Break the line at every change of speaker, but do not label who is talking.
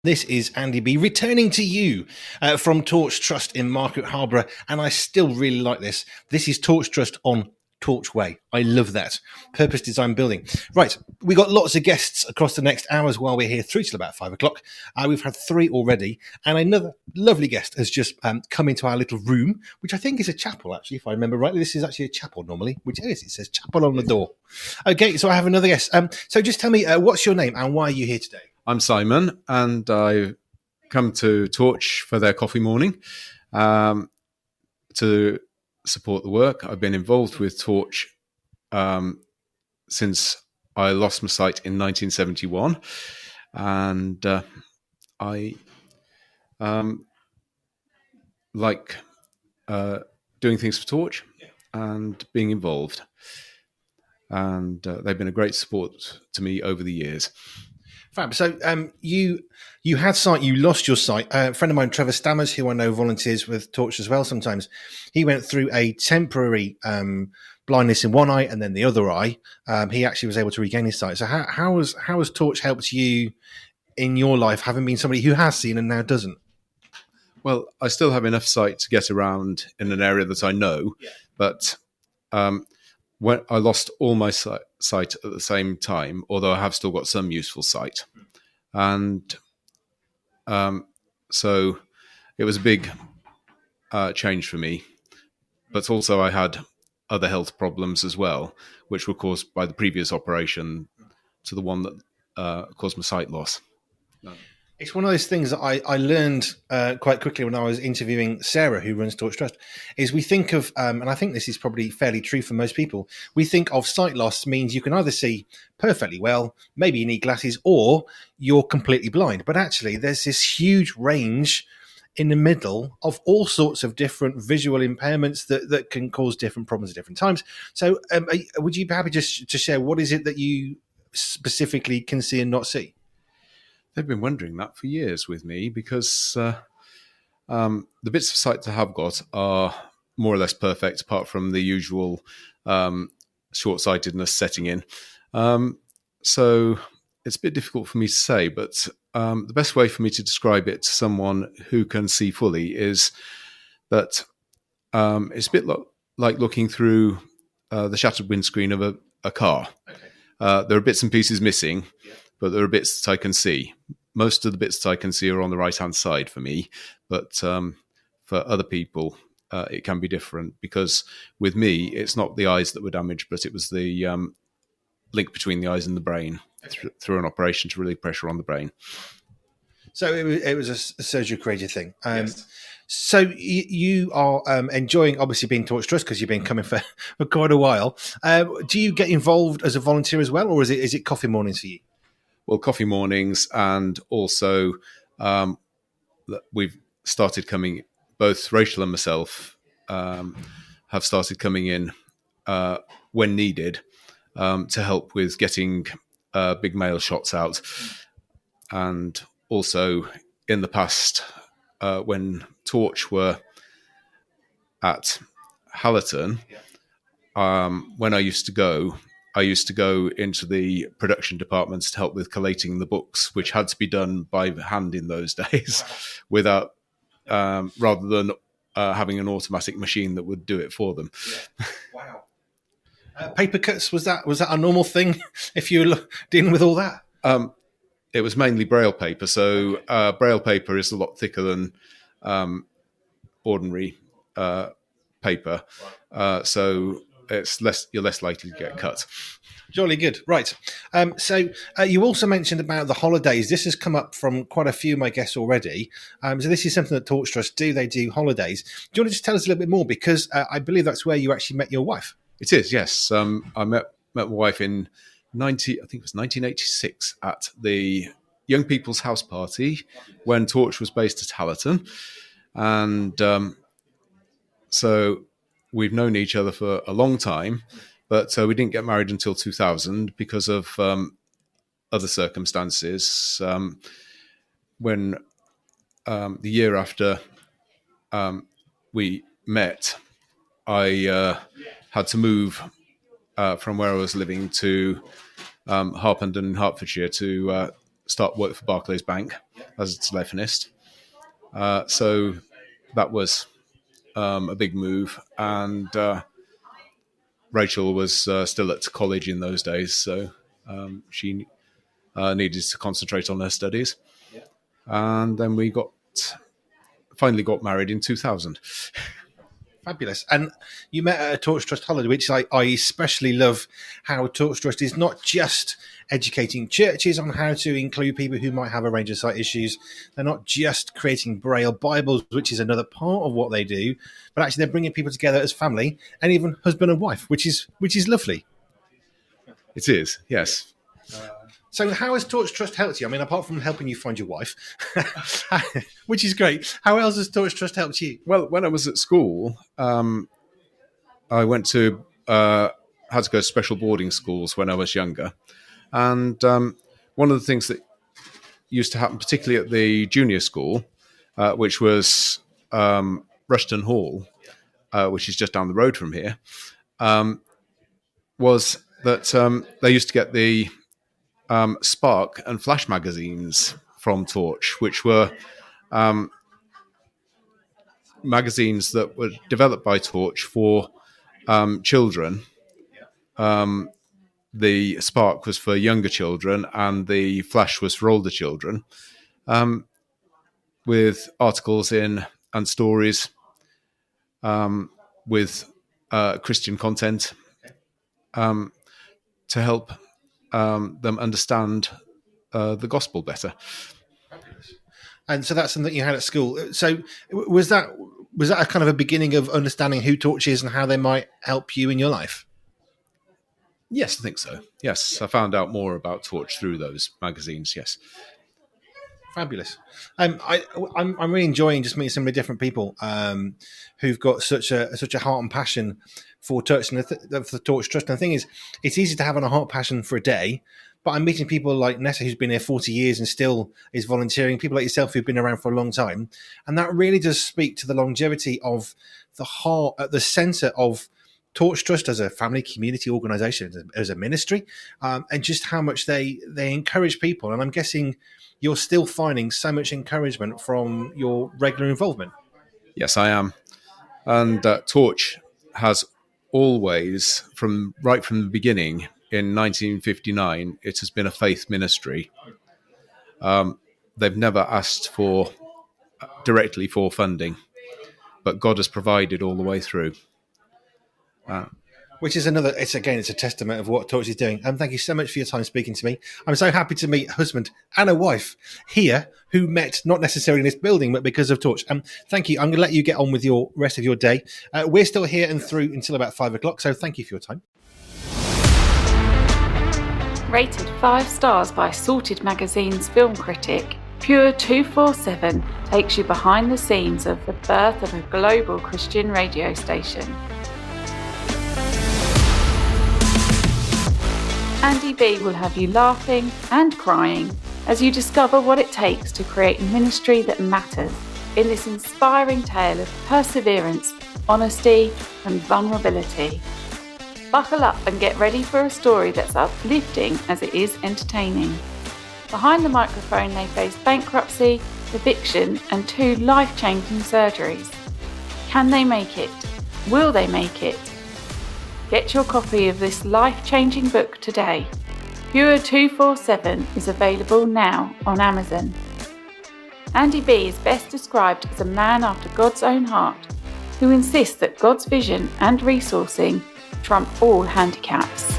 This is Andy B returning to you from Torch Trust in Market Harborough, and I still really like this. This is Torch Trust on Torchway. I love that. Purpose Design Building. Right, we got lots of guests across the next hours while we're here through till about 5 o'clock. We've had 3 already, and another lovely guest has just come into our little room, which I think is a chapel, actually, if I remember rightly. This is actually a chapel normally, which is. It says chapel on the door. Okay, so I have another guest. So just tell me, what's your name and why are you here today?
I'm Simon, and I've come to Torch for their coffee morning to support the work. I've been involved with Torch since I lost my sight in 1971, and I like doing things for Torch and being involved. And they've been a great support to me over the years.
Fab. So you had sight, you lost your sight. A friend of mine, Trevor Stammers, who I know volunteers with Torch as well sometimes, he went through a temporary blindness in one eye and then the other eye. He actually was able to regain his sight. So how has Torch helped you in your life, having been somebody who has seen and now doesn't?
Well, I still have enough sight to get around in an area that I know, but when I lost all my sight at the same time, although I have still got some useful sight. And so it was a big change for me. But also I had other health problems as well, which were caused by the previous operation to the one that caused my sight loss.
It's one of those things that I learned quite quickly when I was interviewing Sarah, who runs Torch Trust, is we think of, and I think this is probably fairly true for most people, we think of sight loss means you can either see perfectly well, maybe you need glasses, or you're completely blind. But actually, there's this huge range in the middle of all sorts of different visual impairments that can cause different problems at different times. So would you be happy just to share what is it that you specifically can see and not see?
They've been wondering that for years with me because the bits of sight I have got are more or less perfect, apart from the usual short-sightedness setting in. So it's a bit difficult for me to say, but the best way for me to describe it to someone who can see fully is that it's a bit like looking through the shattered windscreen of a car. Okay. There are bits and pieces missing, but there are bits that I can see. Most of the bits that I can see are on the right-hand side for me, but for other people, it can be different because with me, it's not the eyes that were damaged, but it was the link between the eyes and the brain through an operation to relieve pressure on the brain.
So it was a surgery-created thing.
Yes.
So you are enjoying, obviously, being Torch Trust because you've been coming for quite a while. Do you get involved as a volunteer as well, or is it coffee mornings for you?
Well, coffee mornings, and also we've started coming, both Rachel and myself have started coming in when needed to help with getting big mail shots out. And also in the past, when Torch were at Hallerton, when I used to go into the production departments to help with collating the books, which had to be done by hand in those days, without rather than having an automatic machine that would do it for them.
Yeah. Wow. Paper cuts, was that a normal thing if you were dealing with all that?
It was mainly Braille paper, so Braille paper is a lot thicker than ordinary paper, so you're less likely to get cut.
Jolly good. Right. So you also mentioned about the holidays. This has come up from quite a few of my guests already. So this is something that Torch Trust do. They do holidays. Do you want to just tell us a little bit more? Because I believe that's where you actually met your wife.
It is, yes. I met my wife in 1986 at the Young People's House Party when Torch was based at Hallerton. And so we've known each other for a long time, but we didn't get married until 2000 because of other circumstances. When the year after we met, I had to move from where I was living to Harpenden in Hertfordshire to start work for Barclays Bank as a telephonist. So that was a big move. And Rachel was still at college in those days, so she needed to concentrate on her studies. Yeah. And then we finally got married in 2000.
Fabulous. And you met at a Torch Trust holiday, which I especially love how Torch Trust is not just educating churches on how to include people who might have a range of sight issues. They're not just creating Braille Bibles, which is another part of what they do, but actually they're bringing people together as family and even husband and wife, which is lovely.
It is, yes.
So how has Torch Trust helped you? I mean, apart from helping you find your wife, which is great, how else has Torch Trust helped you?
Well, when I was at school, I had to go to special boarding schools when I was younger. And one of the things that used to happen, particularly at the junior school, which was Rushton Hall, which is just down the road from here, was that they used to get the Spark and Flash magazines from Torch, which were magazines that were developed by Torch for children. The Spark was for younger children and the Flash was for older children, with articles in and stories with Christian content to help them understand the gospel better.
And so that's something you had at school. So was that a kind of a beginning of understanding who Torch is and how they might help you in your life?
Yes, I think so. Yes, I found out more about Torch through those magazines. Yes,
fabulous. I'm really enjoying just meeting so many different people who've got such a heart and passion for Torch and for the Torch Trust. And the thing is, it's easy to have a heart passion for a day, but I'm meeting people like Nessa, who's been here 40 years and still is volunteering. People like yourself who've been around for a long time, and that really does speak to the longevity of the heart at the centre of Torch Trust as a family community organisation, as a ministry, and just how much they encourage people. And I'm guessing you're still finding so much encouragement from your regular involvement.
Yes, I am. And Torch has always, right from the beginning in 1959, it has been a faith ministry. They've never asked directly for funding, but God has provided all the way through.
Which is it's a testament of what Torch is doing. Thank you so much for your time speaking to me. I'm so happy to meet a husband and a wife here who met not necessarily in this building, but because of Torch. Thank you. I'm going to let you get on with your rest of your day. We're still here and through until about 5 o'clock. So thank you for your time.
Rated 5 stars by Sorted Magazine's film critic, Pure 247 takes you behind the scenes of the birth of a global Christian radio station. Andy B will have you laughing and crying as you discover what it takes to create ministry that matters in this inspiring tale of perseverance, honesty and vulnerability. Buckle up and get ready for a story that's uplifting as it is entertaining. Behind the microphone they face bankruptcy, eviction and 2 life-changing surgeries. Can they make it? Will they make it? Get your copy of this life-changing book today. Pure 247 is available now on Amazon. Andy B is best described as a man after God's own heart, who insists that God's vision and resourcing trump all handicaps.